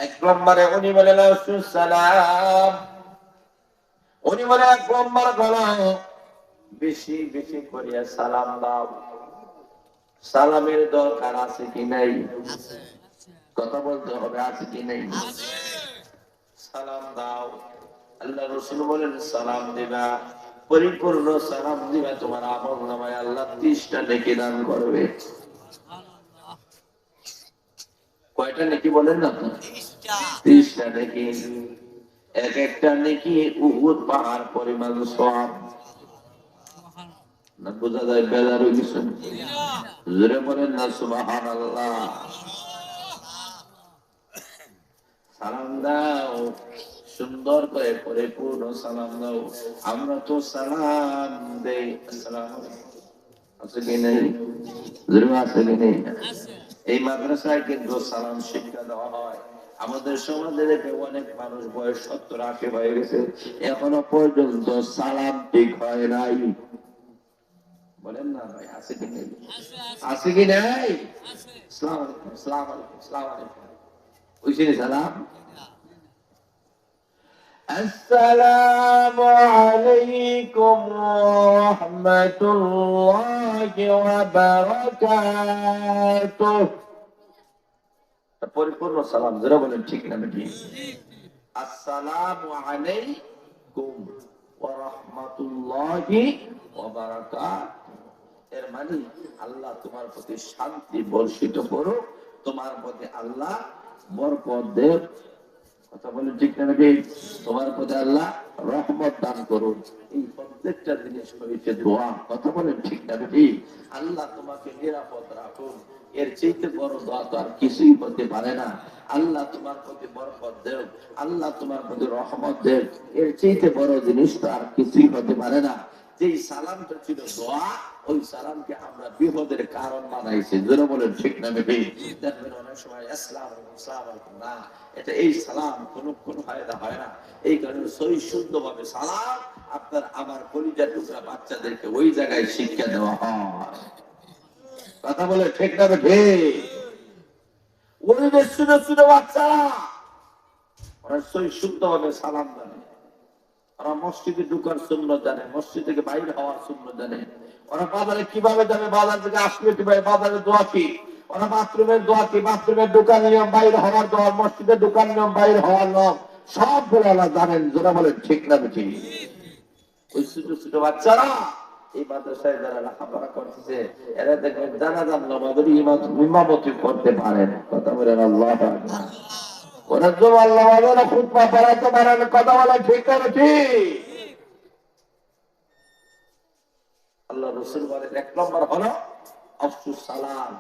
এক নম্বরে উনি বলেন সালাম, উনি বলে এক নম্বর হলো বেশি বেশি করিয়া সালাম দাও। সালামের দরকার আছে কি নাই? কথা বলতে হবে, আছে কি নাই? সালাম দাও। আল্লাহ রাসূল বলেন সালাম দিবা, পরিপূর্ণ সালাম দিবা, তোমার আমলনামায় আল্লাহ 30টা নেকি দান করবে। কয়টা নেকি বলেন না? 30টা নেকি। এক একটা নেকি উহুদ পাহাড় পরিমাণ সওয়াব। না বোঝা যায় বেজার হয়ে গেছে? জোরে বলেন না সুবহানাল্লাহ। সালাম দাও, সুন্দর করে পরিপূর্ণ সালাম দাও। আমরা তো সালাম দেই আসসালামু আলাইকুম, আছে কি নেই? জোরে আছে কি নেই? এই মাদ্রাসায় কিন্তু সালাম শিক্ষা দেওয়া হয়। আমাদের সমাজে দেখে অনেক মানুষ বয়স 70-80 হয়ে গেছে, এখনো পর্যন্ত সালাম ঠিক হয় নাই। বলেন না ভাই, আছে কি নেই? আছে কি নাই? আসসালামু আলাইকুম, আসসালামু আলাইকুম, আসসালামু আলাইকুম। ওইখানে সালাম। আসসালামু আলাইকুম ওয়া রাহমাতুল্লাহি ওয়া বারাকাতুহু। পরিপূর্ণ সালাম, যারা বলেন ঠিক না নাকি? আসসালামু আলাইকুম ওয়া রাহমাতুল্লাহি ওয়া বারাকাতুহু, এর মানে আল্লাহ তোমার প্রতি শান্তি বর্ষিত করুক, তোমার প্রতি আল্লাহ বরকত দেন। কথা বলেন ঠিক না নাকি? তোমার প্রতি আল্লাহ রহমত দান করুন। এই প্রত্যেকটা জিনিস হয়েছে দোয়া। কথা বলেন ঠিক না নাকি? আল্লাহ তোমাকে নিরাপদ রাখুন, এর চাইতে বড় দোয়া তো আর কিছুই হতে পারে না। আল্লাহ তোমার প্রতি বরকত দেন, আল্লাহ তোমার প্রতি রহমত দেন, এর চাইতে বড় জিনিস তো আর কিছুই হতে পারে না। যেই সালামটা ছিল দোয়া, ওই সালামকে আমরা বিপদের কারণ বানাইছি। যারা বলেন ঠিক না নাকি? দেখবেন অনেক সময় আসসালামু আলাইকুম, আসসালামু আলাইকুম না, এটা এই সালাম কোনো ফায়দা হয় না। এই কারণে সহি শুদ্ধভাবে সালাম আপনার আমার কলিজার টুকরা বাচ্চাদেরকে ওই জায়গায় শিক্ষা দেওয়া হয়। কথা বলে ঠিক না ঠিক? ওই যে ছোট ছোট বাচ্চারা ওরা সহি শুদ্ধভাবে সালাম জানে, ওরা মসজিদে ঢুকার সুন্নাত জানে, মসজিদ থেকে বাইরে হওয়ার সুন্নাত জানে, ওরা বাজারে কিভাবে যাবে, বাজার থেকে আসবে কিভাবে, বাজারে দোয়া কি, ওরা বাথরুমের দোয়া কি, বাথরুমের ঢুকার নিয়ম, বাইরে হওয়ার দোয়া, মসজিদে ঢুকার নিয়ম, বাইরে হওয়ার নিয়ম, সবগুলো আল্লাহ জানেন। যারা বলেন ঠিক না ঠিক? ওই ছোট ছোট বাচ্চারা এই মাদ্রাসায় যারা লেখাপড়া করতেছে, এরা দেখবেন জানাজার নামাজের ইমামতি করতে পারেন। কথা বলেন আল্লাহু আকবার। ওরা তো আল্লাহ ওয়ালা খুতবা পড়াতে পারেন। কথা বলেন ঠিক না ঠিক? আল্লাহ রাসূল বলেন এক নম্বর হলো আফসুস সালাম,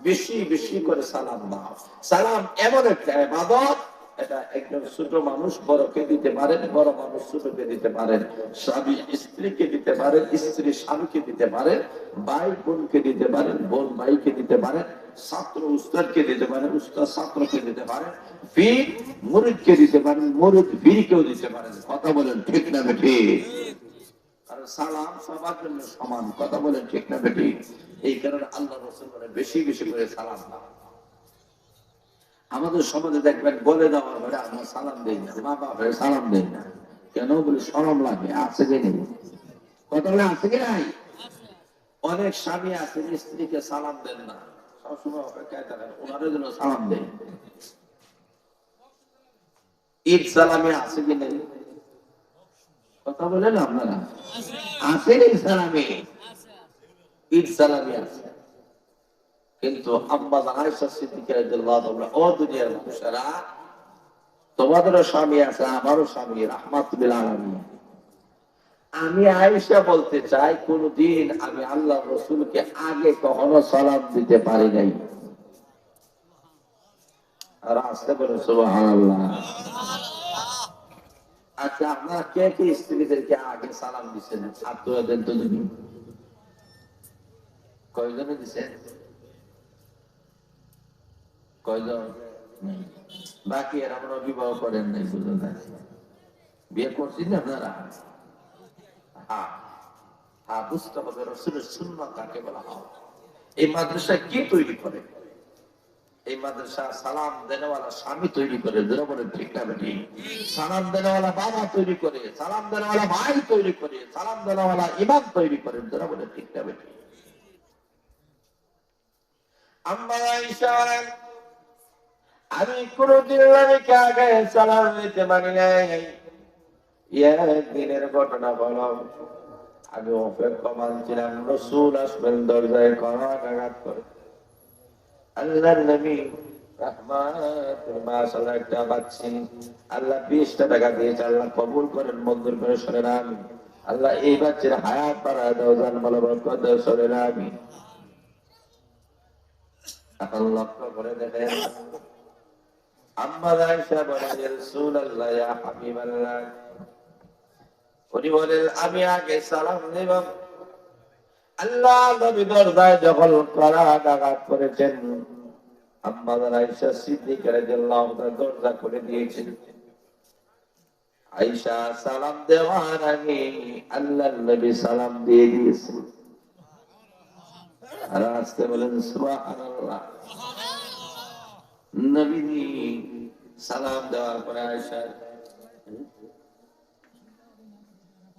বেশি বেশি করে সালাম দাও। সালাম এমন একটা ইবাদত, এটা একজন ছোট মানুষ বড়কে দিতে পারেন, বড় মানুষ ছোটকে দিতে পারেন, স্বামী স্ত্রীকে দিতে পারেন, স্ত্রী স্বামীকে দিতে পারেন, ভাই বোনকে দিতে পারেন, বোন ভাইকে দিতে পারেন, ছাত্র উস্তাদকে দিতে পারেন, উস্তাদ ছাত্রকে দিতে পারেন, পীর মুরিদকে দিতে পারেন, মুরিদ পীরকেও দিতে পারেন। কথা বলেন ঠিক না ঠিক? কারণ সালাম সবার জন্য সমান। কথা বলেন ঠিক না ঠিক? এই কারণে আল্লাহ রাসূল বলেন বেশি বেশি করে সালাম দাও। আমাদের সমাজে দেখবেন বলে দেওয়ার পরে আমরা সালাম দেই না, মা বাবা সালাম দেই না, কেন বলে শরম লাগে। আছে কি নেই? কথা বলে আছে কি নাই? অনেক স্বামী আছে স্ত্রীকে সালাম দেন না, সবসময় অপেক্ষায় থাকেন ওনাদের জন্য সালাম দেন। ঈদ সালামে আছে কি নেই? কথা বলেন আপনারা, আছে ঈদ সালামে? ঈদ সালামে আছে, কিন্তু আম্মা আয়েশা সিদ্দিকা রাদিয়াল্লাহু তাআলা, ও দুনিয়ার মানুষেরা, তোমাদেরও স্বামী আছে, আমারও স্বামী, রাহমাতুল আলামিন। আমি আয়েশা বলতে চাই, কোনদিন আমি আল্লাহ রাসূলকে আগে কখনো সালাম দিতে পারি নাই। আর আসতে বলে সুবহানাল্লাহ। আচ্ছা, আপনারা কে কে স্ত্রীদেরকে আগে সালাম দিচ্ছেন? ছাত্রদের তো দেখি কয়জনে দিচ্ছেন? কয়জন? বাকি এরা আমরা বিবাহ করেন নাই, বুঝলেন না? বিয়ে করছেন না আপনারা? হ্যাঁ হ্যাঁ, বুঝতে হবে রাসূলের সুন্নাত কাকে বলা হয়। এই মাদ্রাসা কি তৈরি করে? এই মাদ্রাসা সালাম দেনেওয়ালা স্বামী তৈরি করে, যারা বলেন ঠিক না বেটি? সালাম দেনেওয়ালা বাবা তৈরি করে, সালাম দেনেওয়ালা ভাই তৈরি করে, সালাম দেনেওয়ালা ইমাম তৈরি করে, যারা বলেন ঠিক না বেটি? আম্মা আয়েশা বলেন, আমি কোনদিন নবীকে আগে সালাম দিতে পারি নাই। একদিনের ঘটনা বলো, আমি অপেক্ষমান ছিলাম রাসূল আসবেন, দরজায় কড়াঘাত করে। আল্লাহর নবী রাহমাতুল মাশাআল্লাহ একটা বাচ্চি আল্লাহ 20টা টাকা দিয়েছে, আল্লাহ কবুল করেন, মঞ্জুর করে সরেন আমিন। আল্লাহ এই বাচ্চার হায়াত বাড়ায় দাও, জান বলো বরকত দাও, সরেন আমিন। এখন লক্ষ্য করে দেখেন, আম্মা আয়েশা বলেন, ইয়া রাসূলুল্লাহ, ইয়া হাবিবাল্লাহ, উনি বলেন আমি আগে সালাম দেব। আল্লাহ নবী দরজায় যখন কড়াঘাত করেছেন, আম্মা আয়েশা সিদ্দিকা রাদিয়াল্লাহু তাআলা দরজা খুলে দিয়েছেন। আয়েশা সালাম দেওয়ার আগে আল্লাহর নবী সালাম দিয়ে দিয়েছেন। আর আজকে বলেন সুবহানাল্লাহ। নবী সালাম দেওয়ার পরে আয়েশা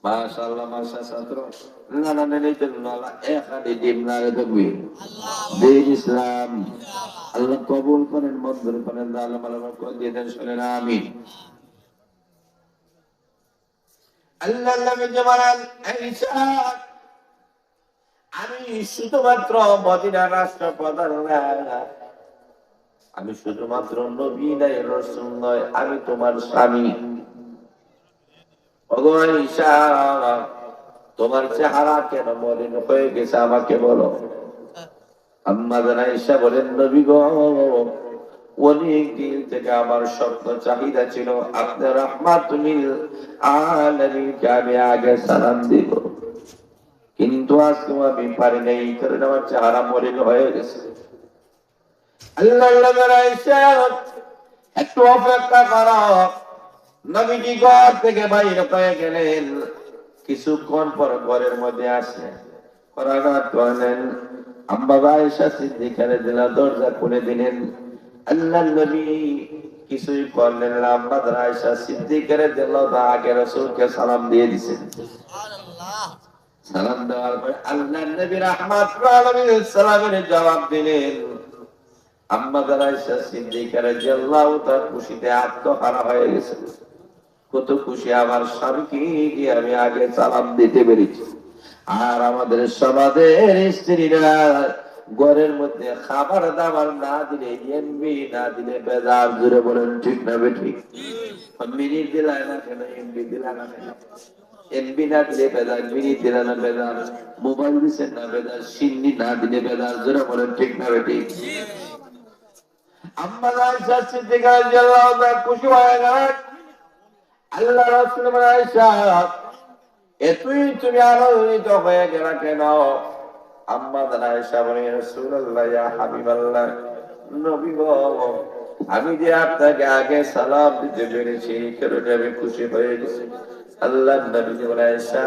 মাশাআল্লাহ মাশা ছাত্র না না নেই তো না এখানে দিমনারে দেখবি দিন ইসলাম আল্লাহ কবুল করেন, মঞ্জুর করেন, আল্লাহ মালামত করে দিয়ে দেন, শুনেন আমিন। আল্লাহ নবী জামান আয়েশা, আমি শুধুমাত্র মদিনা রাষ্ট্র প্রধান না, আমি শুধুমাত্র নবী নয়, রাসূল নয়, আমি তোমার স্বামী। ওগো আয়েশা, তোমার চেহারা কেন মলিন হয়ে গেছে আমাকে বলো। আম্মা আয়েশা বলেন, নবী গো, অনেক দিন থেকে আমার স্বপ্ন চাহিদা ছিল আপনি রাহমাতুল আলামিনকে আমি আগে সালাম দিব, কিন্তু আজকে আমি পারি নাই, কারণ আমার চেহারা মলিন হয়ে গেছে। আল্লাহর নবী আয়েশা, একটু অপেক্ষা করো। নবীজি ঘর থেকে বাইরে হয়ে গেলেন, কিছুক্ষণ পর ঘরের মধ্যে আসলেন, কড়াঘাত করলেন। আম্মা আয়েশা সিদ্দিকা রাদিয়াল্লাহু দরজা খুলে দিলেন। আল্লাহর নবী কিছুই করলেন না, আম্মা আয়েশা সিদ্দিকা রাদিয়াল্লাহু আগে রাসূলকে সালাম দিয়ে দিয়েছেন। সুবহানাল্লাহ। সালাম দেওয়ার পর আল্লাহর নবী রাহমাতুল আলামিন সালামের জবাব দিলেন। আম্মা আয়েশা সিদ্দিকা রাদিয়াল্লাহু তাআলা খুশিতে আত্মহারা হয়ে গেছেন। কত খুশি, আমার স্বামীকে গিয়ে আমি আগে সালাম দিতে পেরেছি। আর আমাদের সমাজের স্ত্রীরা ঘরের মধ্যে খাবার দাবার না দিলে, এমবি না দিলে বেজার, জুড়ে বলেন ঠিক না বেঠিক? মিনিট দিলায় না কেন, এমবি দিলা না কেন? এমবি না দিলে বেজার, মিনিট দিলা না বেজার, মোবাইল দিচ্ছেন না বেজার, সিন্নি না দিলে বেজার, জুড়ে বলেন ঠিক না বেঠিক? আম্মা আয়েশা সিদ্দিকা রাদিয়াল্লাহু তাআলা খুশি হয়ে গেলেন। আল্লাহ রাসূল আয়েশা, এতই তুমি আনন্দিত হয়ে গেলা কেন? আম্মা আয়েশা বলেন, ইয়া রাসূলুল্লাহ, ইয়া হাবিবাল্লাহ, নবী গো, আমি যে আপনাকে আগে সালাম দিতে পেরেছি, কারণে আমি খুশি হয়ে গেছি। আল্লাহর নবী বলেন, আয়েশা,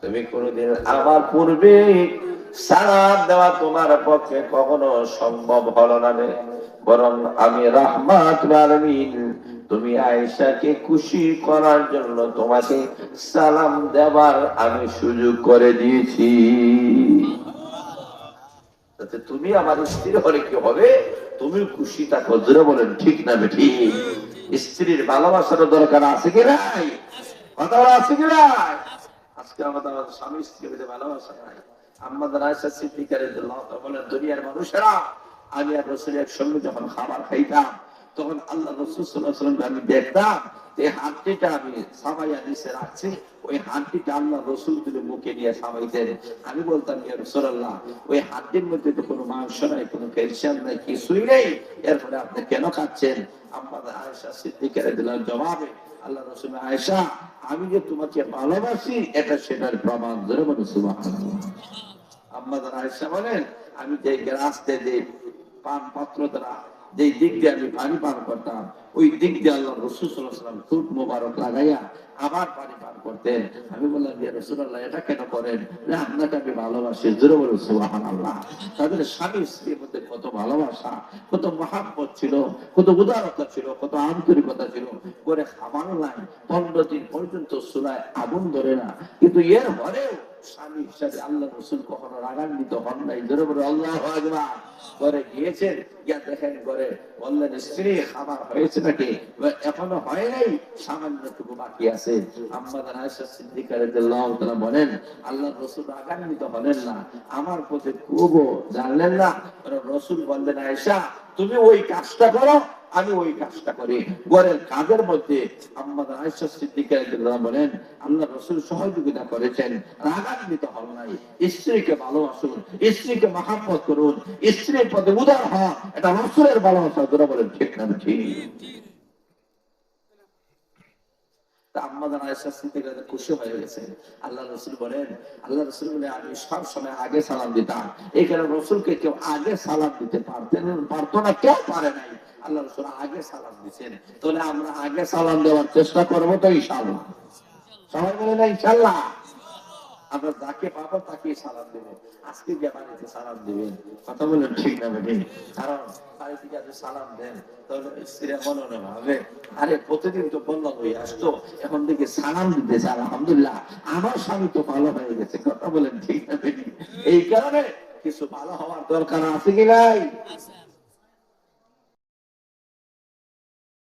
তুমি কোনদিন আমার পূর্বে সালাম দেওয়া তোমার পক্ষে কখনো সম্ভব হলো না, বরং আমি রাহমাতুল আলামিন তুমি আয়েশাকে খুশি করার জন্য তোমাকে সালাম দেবার আমি সুযোগ করে দিয়েছি। তাতে তুমি আমার স্ত্রী হলে কি হবে, তুমি খুশি থাকো, জোরে বলেন ঠিক না বেঠিক? স্ত্রীর ভালোবাসার দরকার আছে কি নাই? কথা আছে কি নাই? আজকে আমাদের স্বামী স্ত্রীর মধ্যে ভালোবাসা নাই। আম্মা আয়েশা সিদ্দিকা রাদিয়াল্লাহু তাআলা বলেন, দুনিয়ার মানুষেরা, আমি আর রাসূলের একসঙ্গে যখন খাবার খাইতাম, তখন আল্লাহ রাসূল সাল্লাল্লাহু আলাইহি ওয়াসাল্লাম আমি দেখতাম এই হাঁটিটা আমি সামাইয়া নিচে রাখছি, ওই হাঁটিটা আল্লাহ রাসূল তুলে মুখে নিয়ে সামাইতেন। আমি বলতাম, ইয়া রাসূলুল্লাহ, ওই হাঁটির মধ্যে তো কোনো মাংস নাই, কোনো ক্যালসিয়াম নাই, কিছুই নেই, এরপরে আপনি কেন খাচ্ছেন? আম্মা আয়েশা সিদ্দিকা রাদিয়াল্লাহু তাআলা জবাবে আল্লাহ রাসূল, আয়েশা, আমি যে তোমাকে ভালোবাসি এটা সেটার প্রমাণ, ধরে বলে সুবহানাল্লাহ। আম্মা আয়েশা বলেন, আমি যে রাস্তায় যে পান পাত্র দ্বারা যে দিক দিয়ে আমি পানি পান করতাম, ওই দিক দিয়ে আল্লাহ রাসূল সাল্লাল্লাহু আলাইহি ওয়াসাল্লাম ঠোঁট মোবারক লাগাইয়া আবার পানি পান করতেন। আমি বললাম, ইয়া রাসূলুল্লাহ, এটা কেন করেন? না, আপনাকে আমি ভালোবাসি। জোরে বলুন সুবহানাল্লাহ। তাদের স্বামী স্ত্রীর মধ্যে কত ভালোবাসা, কত মহাব্বত ছিল, কত উদারতা ছিল, কত আন্তরিকতা ছিল। করে খাবার নাই, 15 দিন পর্যন্ত চুলায় আগুন ধরে না, কিন্তু এর পরেও স্বামী হিসাবে আল্লাহ রাসূল কখনো রাগান্বিত হন নাই। জোরে বলুন আল্লাহু আকবার। ঘরে গিয়েছেন, গিয়া দেখেন ঘরে, বললেন, স্ত্রী খাবার হয়েছে নাকি? এখনো হয় নাই, সামান্যটুকু বাকি আছে। আম্মা জান আয়েশা সিদ্দিকা রাদিয়াল্লাহু তাআলা বলেন, আল্লাহর রাসূল রাগান্বিত হলেন না, আমার প্রতি খুবও জানলেন না। রাসূল বললেন, আয়েশা, তুমি ওই কাজটা করো, আমি ওই কাজটা করি। ঘরের কাজের মধ্যে আম্মা জান আয়েশা সিদ্দিকা রাদিয়াল্লাহু বলেন, আল্লাহর রাসূল সহযোগিতা করেছেন, রাগান্বিত হন নাই। স্ত্রীকে ভালোবাসুন, স্ত্রীকে মহব্বত করুন, স্ত্রীর প্রতি উদার হন, এটা রাসূলের ভালোবাসা। যারা বলেন ঠিক না ঠিক? আম্মা জান আয়েশা সিদ্দিকা খুশি হয়ে গেছে। আল্লাহ রাসূল বলেন, আমি সব সময় আগে সালাম দিতাম। এই কারণে রাসূলকে কেউ আগে সালাম দিতে পারতো না, কেউ পারে নাই। আল্লাহ রাসূল আগে সালাম দিয়েছেন। তাহলে আমরা আগে সালাম দেওয়ার চেষ্টা করবো তো ইনশাআল্লাহ। সবাই বলে না ইনশাআল্লাহ? আমরা যাকে পাবো তাকে সালাম দেবো। আজকে যে বাড়িতে সালাম দিবেন, কথা বলেন ঠিক না বেঠিক? কারণ বাড়িতে যদি সালাম দেন, তাহলে স্ত্রীরা মনে মনে ভাবে, আরে প্রতিদিন তো বললাম হয়ে আসতো, এখন থেকে সালাম দিতেছে, আলহামদুলিল্লাহ আমার স্বামী তো ভালো হয়ে গেছে। কথা বলেন ঠিক না বেঠিক? এই কারণে কিছু ভালো হওয়ার দরকার আছে কি নাই?